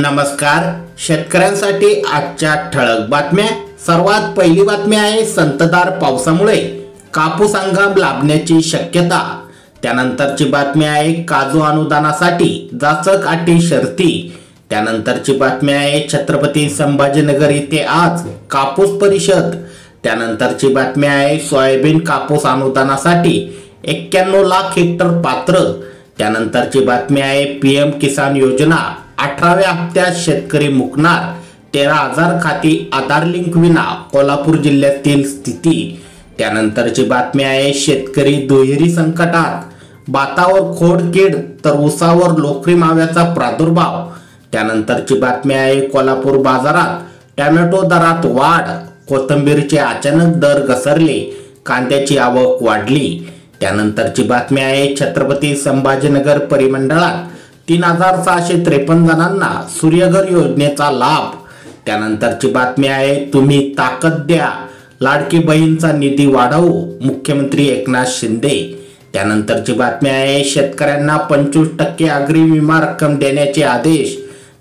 नमस्कार. शेतकऱ्यांसाठी आजच्या ठळक बातम्या. सर्वात पहिली बातमी आहे संततधार पावसामुळे कापूस हंगाम लाभण्याची शक्यता. त्यानंतरची बातमी आहे काजू अनुदानासाठी जाचक अटी शर्ती. त्यानंतरची बातमी आहे छत्रपती संभाजीनगर येथे आज कापूस परिषद. त्यानंतरची बातमी आहे सोयाबीन कापूस अनुदानासाठी 91 लाख हेक्टर पात्र. त्यानंतरची बातमी आहे पीएम किसान योजना 18व्या हप्त्यात शेतकरी मुकणार. 13,000 खाती आधार लिंक विना कोल्हापूर जिल्ह्यातील स्थिती. त्यानंतरची बातमी आहे शेतकरी दुहेरी संकटात. भातावर खोडकीड तर ऊसावर लोकरी माव्याचा प्रादुर्भाव. त्यानंतरची बातमी आहे कोल्हापूर बाजारात टोमॅटो दरात वाढ. कोथिंबीरचे अचानक दर घसरले. कांद्याची आवक वाढली. त्यानंतरची बातमी आहे छत्रपती संभाजीनगर परिमंडळात 3,653 जणांना सूर्यघर योजनेचा लाभ. त्यानंतरची बातमी आहे तुम्ही ताकद द्या, लाडकी बहीणचा निधी वाढवू, मुख्यमंत्री एकनाथ शिंदे. त्यानंतरची बातमी आहे शेतकऱ्यांना 25% अग्रिम विमा रक्कम देण्याचे आदेश.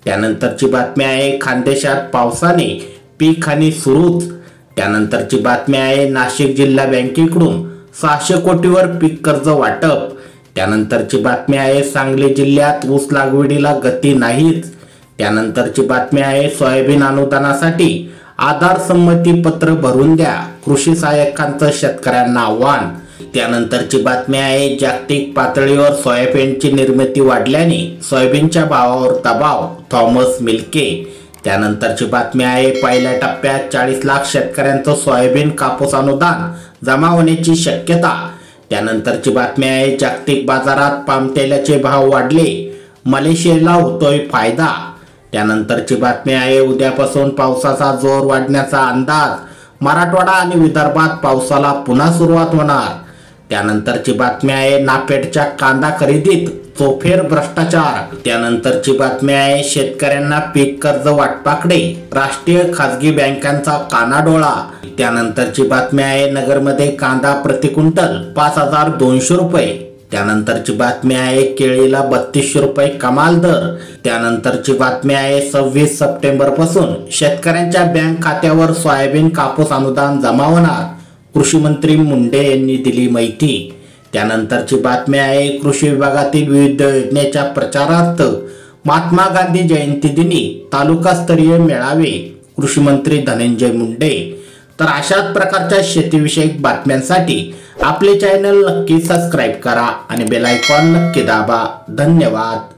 त्यानंतरची बातमी आहे खानदेशात पावसाने पीक हानी सुरूच. त्यानंतरची बातमी आहे नाशिक जिल्हा बँकेकडून 600 कोटीवर पीक कर्ज वाटप. त्यानंतरची बातमी आहे सांगली जिल्ह्यात ऊस लागवडीला गती नाहीच. त्यानंतरची बातमी आहे सोयाबीन अनुदानासाठी आधार संमती पत्र भरून द्या, कृषी सहाय्यकांचं शेतकऱ्यांना आव्हान. त्यानंतरची बातमी आहे जागतिक पातळीवर सोयाबीनची निर्मिती वाढल्याने सोयाबीनच्या भावावर दबाव, थॉमस मिल्के. त्यानंतरची बातमी आहे पहिल्या टप्प्यात 40 लाख शेतकऱ्यांचं सोयाबीन कापूस अनुदान जमा होण्याची शक्यता. त्यानंतरची बातमी आहे जागतिक बाजारात पाम तेलाचे भाव वाढले, मलेशियाला होतोय फायदा. त्यानंतरची बातमी आहे उद्यापासून पावसाचा जोर वाढण्याचा अंदाज. मराठवाडा आणि विदर्भात पावसाला पुन्हा सुरुवात होणार. त्यानंतरची बातमी आहे नाफेडच्या कांदा खरेदीत चोफेर भ्रष्टाचार. त्यानंतरची बातमी आहे शेतकऱ्यांना पीक कर्ज वाटपाकडे राष्ट्रीय खासगी बँकांचा कानाडोळा. त्यानंतरची बातमी आहे नगरमध्ये कांदा प्रति क्विंटल 5,200 रुपये. त्यानंतरची बातमी आहे केळीला 3200 रुपये कमाल दर. त्यानंतरची बातमी आहे 26 सप्टेंबर पासून शेतकऱ्यांच्या बँक खात्यावर सोयाबीन कापूस अनुदान जमा होणार. कृषी मंत्री मुंडे यांनी दिली माहिती. त्यानंतरची बातमी आहे कृषी विभागातील विविध योजनेच्या प्रचारार्थ महात्मा गांधी जयंती दिनी तालुकास्तरीय मेळावे. कृषी मंत्री धनंजय मुंडे. तर अशाच प्रकारच्या शेतीविषयक बातम्यांसाठी आपले चॅनल नक्की सबस्क्राईब करा आणि बेल आयकॉन नक्की दाबा. धन्यवाद.